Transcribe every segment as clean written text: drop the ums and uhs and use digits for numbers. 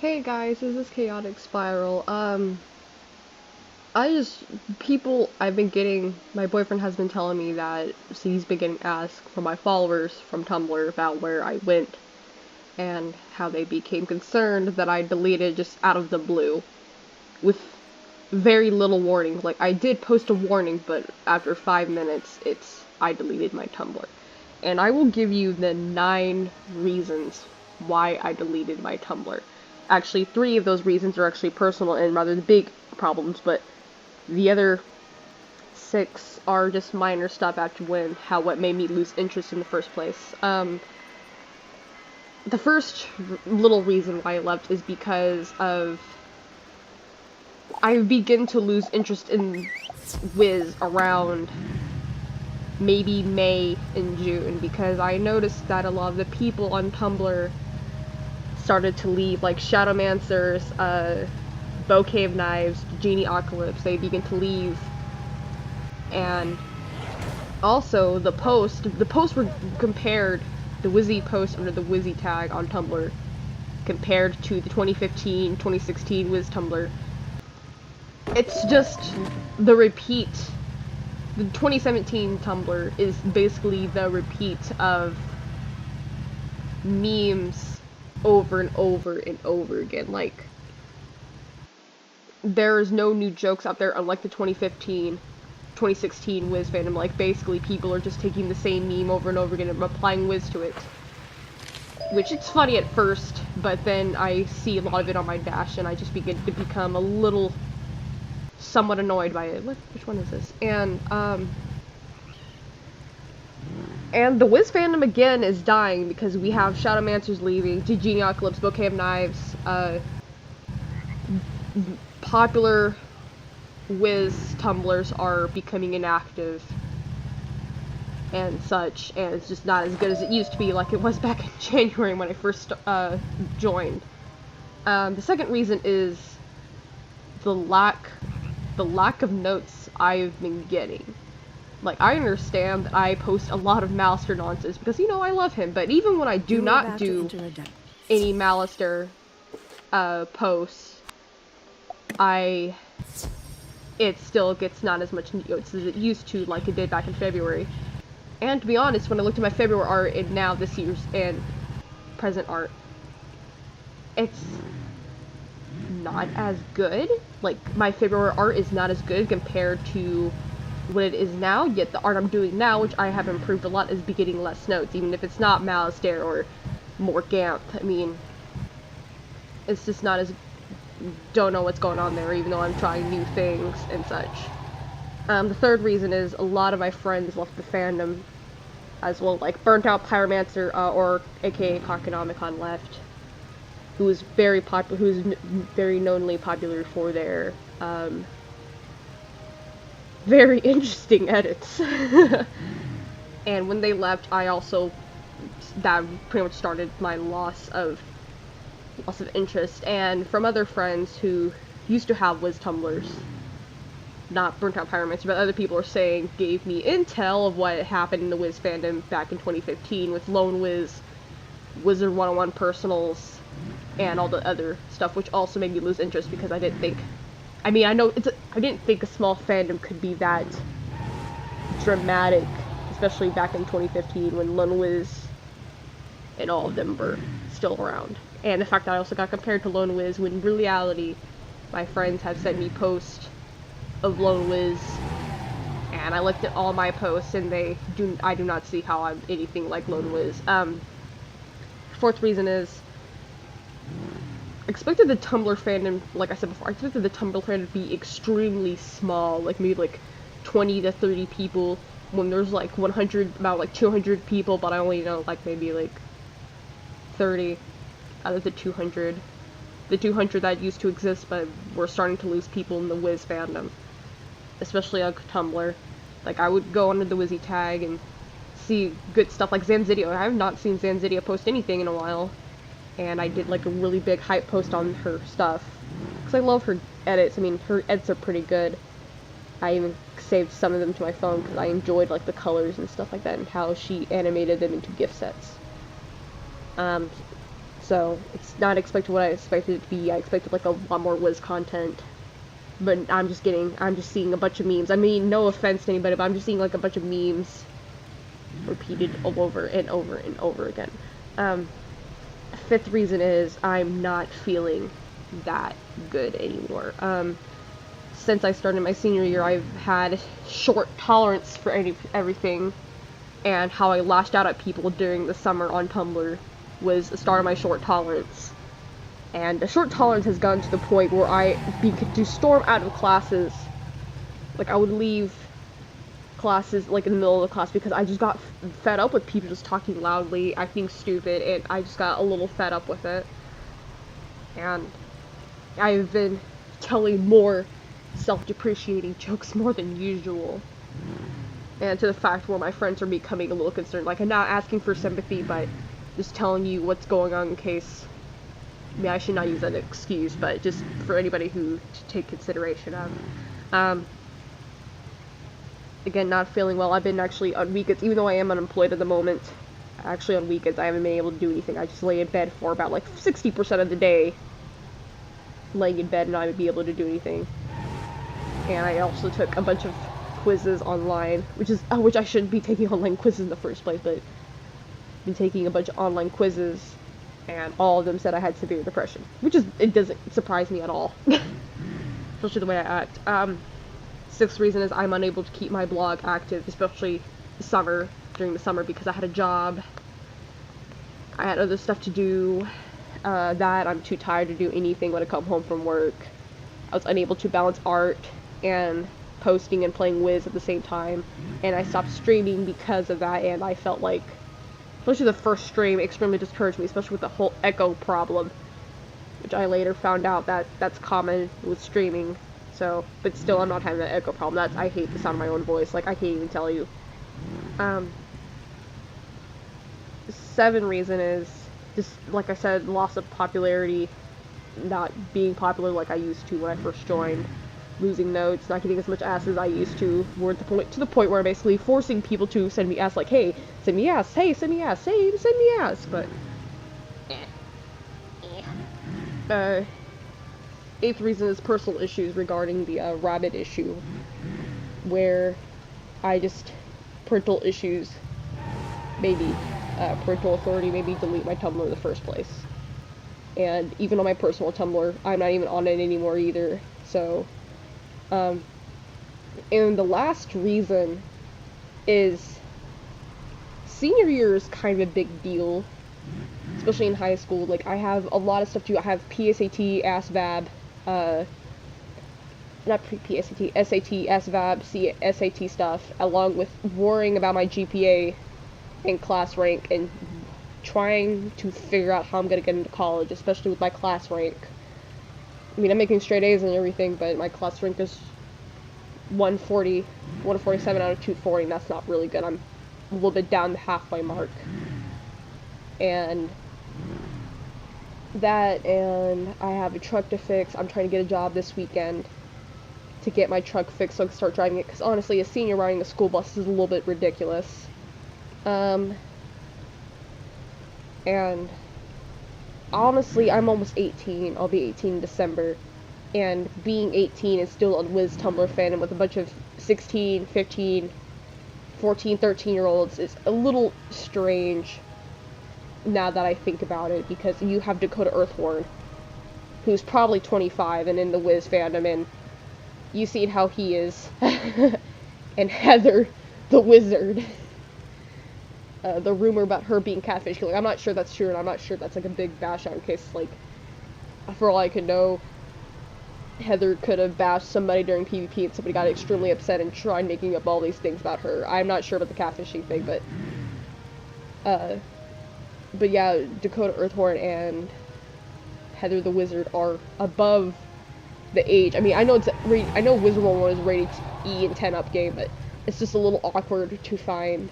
Hey guys, this is Chaotic Spiral. I've been getting, my boyfriend has been telling me that he's been getting asked from my followers from Tumblr about where I went and how they became concerned that I deleted just out of the blue with very little warning. Like, I did post a warning, but after 5 minutes, I deleted my Tumblr. And I will give you the 9 reasons why I deleted my Tumblr. Actually, 3 of those reasons are actually personal and rather big problems, but the other 6 are just minor stuff after what made me lose interest in the first place. The first little reason why I left is because I begin to lose interest in Wiz around maybe May and June, because I noticed that a lot of the people on Tumblr started to leave, like Shadowmancers, Bouquet of Knives, Genie Apocalypse. They began to leave, and also the posts were compared, the Wizzy post under the Wizzy tag on Tumblr compared to the 2015, 2016 Wiztumblr. It's just the repeat. The 2017 Tumblr is basically the repeat of memes over and over and over again. Like, there's no new jokes out there, unlike the 2015, 2016 Wiz fandom. Like, basically people are just taking the same meme over and over again and applying Wiz to it. Which, it's funny at first, but then I see a lot of it on my dash and I just begin to become a little somewhat annoyed by it. Which one is this? And the Wiz fandom again is dying because we have Shadowmancers leaving, Genie Apocalypse, Bouquet of Knives, popular Wiz Tumblrs are becoming inactive and such, and it's just not as good as it used to be, like it was back in January when I first joined. The second reason is the lack of notes I've been getting. Like, I understand that I post a lot of Malister nonsense because, you know, I love him, but even when I do not do any Malister posts, it still gets not as much notes as it used to, like it did back in February. And to be honest, when I looked at my February art and now this year's and present art, it's not as good. Like, my February art is not as good compared to what it is now, yet the art I'm doing now, which I have improved a lot, is getting less notes, even if it's not Malister or more Gamp. I mean, it's just not as, don't know what's going on there, even though I'm trying new things and such. The third reason is a lot of my friends left the fandom as well, like Burnt Out Pyromancer, or aka Cockonomicon left, who is very popular, who's very knownly popular for their, very interesting edits. And when they left, that pretty much started my loss of interest. And from other friends who used to have Wiztumblrs, not Burnt Out Pyromancer, but other people are saying, gave me intel of what happened in the Wiz fandom back in 2015 with Lonewiz, Wizard 101 Personals, and all the other stuff, which also made me lose interest because I didn't think, I didn't think a small fandom could be that dramatic, especially back in 2015 when Lonewiz and all of them were still around. And the fact that I also got compared to Lonewiz, when in reality, my friends have sent me posts of Lonewiz, and I looked at all my posts, and I do not see how I'm anything like Lonewiz. Fourth reason is, I expected the Tumblr fandom, like I said before, I expected the Tumblr fandom to be extremely small, like maybe like 20 to 30 people, when there's like about like 200 people, but I only know like maybe like 30 out of the 200. The 200 that used to exist, but we're starting to lose people in the Wiz fandom, especially on Tumblr. Like, I would go under the Wizzy tag and see good stuff like Zanzidio. I have not seen Zanzidio post anything in a while, and I did like a really big hype post on her stuff because I love her edits. I mean, her edits are pretty good. I even saved some of them to my phone because I enjoyed like the colors and stuff like that and how she animated them into gift sets. So it's not expected what I expected it to be. I expected like a lot more Wiz content, but I'm just seeing a bunch of memes. I mean, no offense to anybody, but I'm just seeing like a bunch of memes repeated all over and over and over again. Fifth reason is I'm not feeling that good anymore. Since I started my senior year, I've had short tolerance for everything, and how I lashed out at people during the summer on Tumblr was the start of my short tolerance. And the short tolerance has gotten to the point where to storm out of classes. Like, I would leave classes, like, in the middle of the class because I just got fed up with people just talking loudly, acting stupid, and I just got a little fed up with it. And I've been telling more self-depreciating jokes more than usual. And to the fact where my friends are becoming a little concerned. Like, I'm not asking for sympathy, but just telling you what's going on in case... I mean, I should not use that excuse, but just for anybody to take consideration of. Again, not feeling well. I've been actually on weekends, even though I am unemployed at the moment, actually on weekends I haven't been able to do anything. I just lay in bed for about like 60% of the day, laying in bed and not be able to do anything. And I also took a bunch of quizzes online, which I shouldn't be taking online quizzes in the first place, but I've been taking a bunch of online quizzes, and all of them said I had severe depression, it doesn't surprise me at all, especially the way I act. Sixth reason is I'm unable to keep my blog active, especially during the summer, because I had a job, I had other stuff to do, that I'm too tired to do anything when I come home from work. I was unable to balance art and posting and playing Wiz at the same time, and I stopped streaming because of that, and I felt like, especially the first stream, extremely discouraged me, especially with the whole echo problem, which I later found out that's common with streaming. So, but still, I'm not having that echo problem. I hate the sound of my own voice. Like, I can't even tell you. The seventh reason is just, like I said, loss of popularity, not being popular like I used to when I first joined, losing notes, not getting as much ass as I used to. We're to the point where I'm basically forcing people to send me ass, like, hey, send me ass, hey, send me ass, hey, send me ass, but, eighth reason is personal issues regarding the rabbit issue, where parental issues, maybe parental authority made me delete my Tumblr in the first place. And even on my personal Tumblr, I'm not even on it anymore either. So, and the last reason is senior year is kind of a big deal, especially in high school. Like, I have a lot of stuff to do. I have PSAT, ASVAB, not PSAT, SAT, ASVAB, SAT stuff, along with worrying about my GPA and class rank, and trying to figure out how I'm gonna get into college, especially with my class rank. I mean, I'm making straight A's and everything, but my class rank is 147 out of 240, and that's not really good. I'm a little bit down the halfway mark. And that, and I have a truck to fix. I'm trying to get a job this weekend to get my truck fixed so I can start driving it, because honestly, a senior riding a school bus is a little bit ridiculous. And honestly, I'm almost 18. I'll be 18 in December, and being 18 is still on Wiz Tumblr Fandom with a bunch of 16, 15, 14, 13-year-olds is a little strange now that I think about it, because you have Dakota Earthworm, who's probably 25 and in the Wiz fandom, and you seen how he is, and Heather the Wizard. The rumor about her being catfish killing, I'm not sure that's true, and I'm not sure that's like a big bash out in case, like, for all I can know, Heather could have bashed somebody during PvP and somebody got extremely upset and tried making up all these things about her. I'm not sure about the catfishing thing, but yeah, Dakota Earthworm and Heather the Wizard are above the age. I mean, I know Wiztumblr 1 is rated E and 10 up game, but it's just a little awkward to find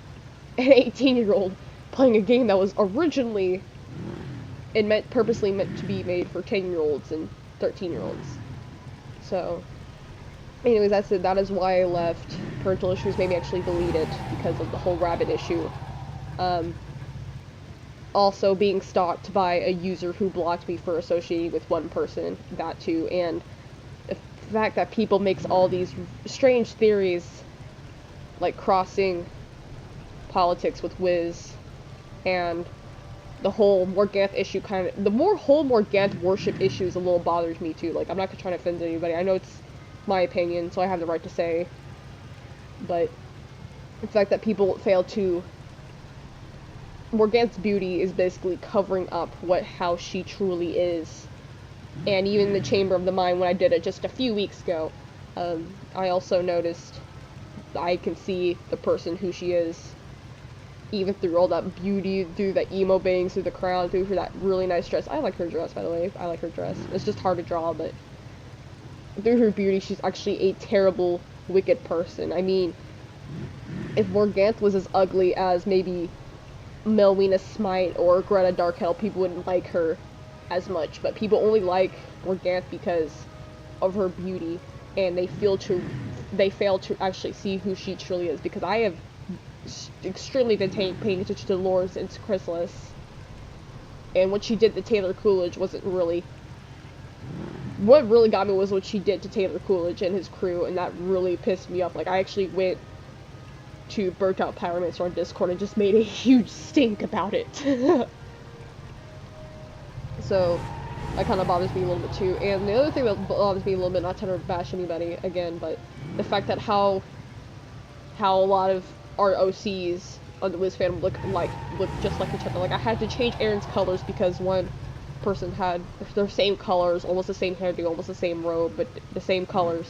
an 18-year-old playing a game that was originally purposely meant to be made for 10-year-olds and 13-year-olds. So, anyways, that's it. That is why I left. Parental issues made me actually delete it because of the whole rabbit issue. also being stalked by a user who blocked me for associating with one person, that too, and the fact that people makes all these strange theories, like crossing politics with Wiz, and the whole Morganth issue whole Morganth worship issue is a little bothers me too. Like, I'm not trying to offend anybody. I know it's my opinion, so I have the right to say, but the fact that people fail to Morganth's beauty is basically covering up how she truly is. And even the Chamber of the Mind, when I did it just a few weeks ago, I also noticed I can see the person who she is, even through all that beauty, through the emo bangs, through the crown, through that really nice dress. I like her dress, by the way. I like her dress. It's just hard to draw, but through her beauty, she's actually a terrible, wicked person. I mean, if Morganth was as ugly as maybe Melwina Smite or Greta Darkhell, people wouldn't like her as much, but people only like Morganth because of her beauty, and they fail to actually see who she truly is, because I have extremely been paying attention to lore since Chrysalis, and what she did to Taylor Coolidge wasn't really... What really got me was what she did to Taylor Coolidge and his crew, and that really pissed me off. Like, I actually went to Burnt Out Pyromancer on Discord and just made a huge stink about it. So, that kind of bothers me a little bit too. And the other thing that bothers me a little bit, not trying to bash anybody again, but the fact that how a lot of our OCs on the Wiz fandom look just like each other. Like, I had to change Aaron's colors because one person had their same colors, almost the same hairdo, almost the same robe, but the same colors.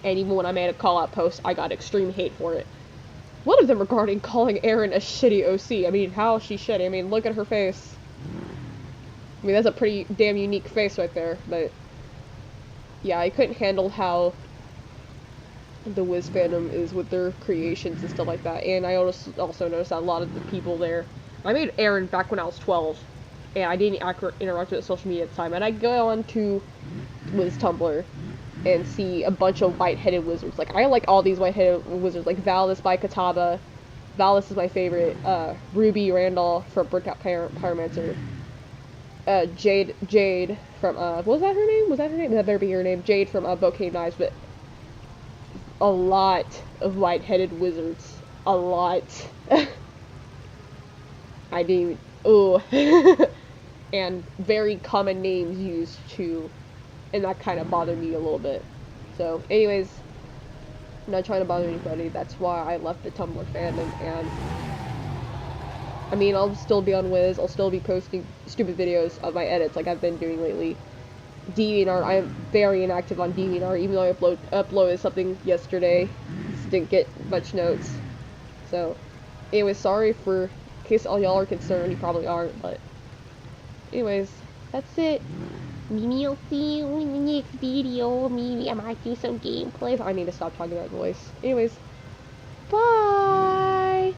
And even when I made a call-out post, I got extreme hate for it. One of them regarding calling Aaron a shitty OC. I mean, how is she shitty? I mean, look at her face. I mean, that's a pretty damn unique face right there, but yeah, I couldn't handle how the Wiz fandom is with their creations and stuff like that, and I also noticed that a lot of the people there... I made Aaron back when I was 12, and I didn't interact with social media at the time, and I go on to Wiz Tumblr and see a bunch of white-headed wizards. Like, I like all these white-headed wizards, like Valis by Kataba. Valis is my favorite. Ruby Randall from Burnt Out Pyromancer. Jade from, what was that her name? That better be her name. Jade from, Bouquet Knives, but a lot of white-headed wizards. A lot. I mean, ooh. And very common names used to, and that kind of bothered me a little bit. So, anyways, I'm not trying to bother anybody. That's why I left the Tumblr fandom, and I mean, I'll still be on Wiz, I'll still be posting stupid videos of my edits like I've been doing lately. DeviantArt, I am very inactive on DeviantArt, even though I uploaded something yesterday. Just didn't get much notes. So, anyways, sorry in case all y'all are concerned, you probably aren't, but anyways, that's it. Maybe I'll see you in the next video. Maybe I might do some gameplay. I need to stop talking that voice. Anyways, bye!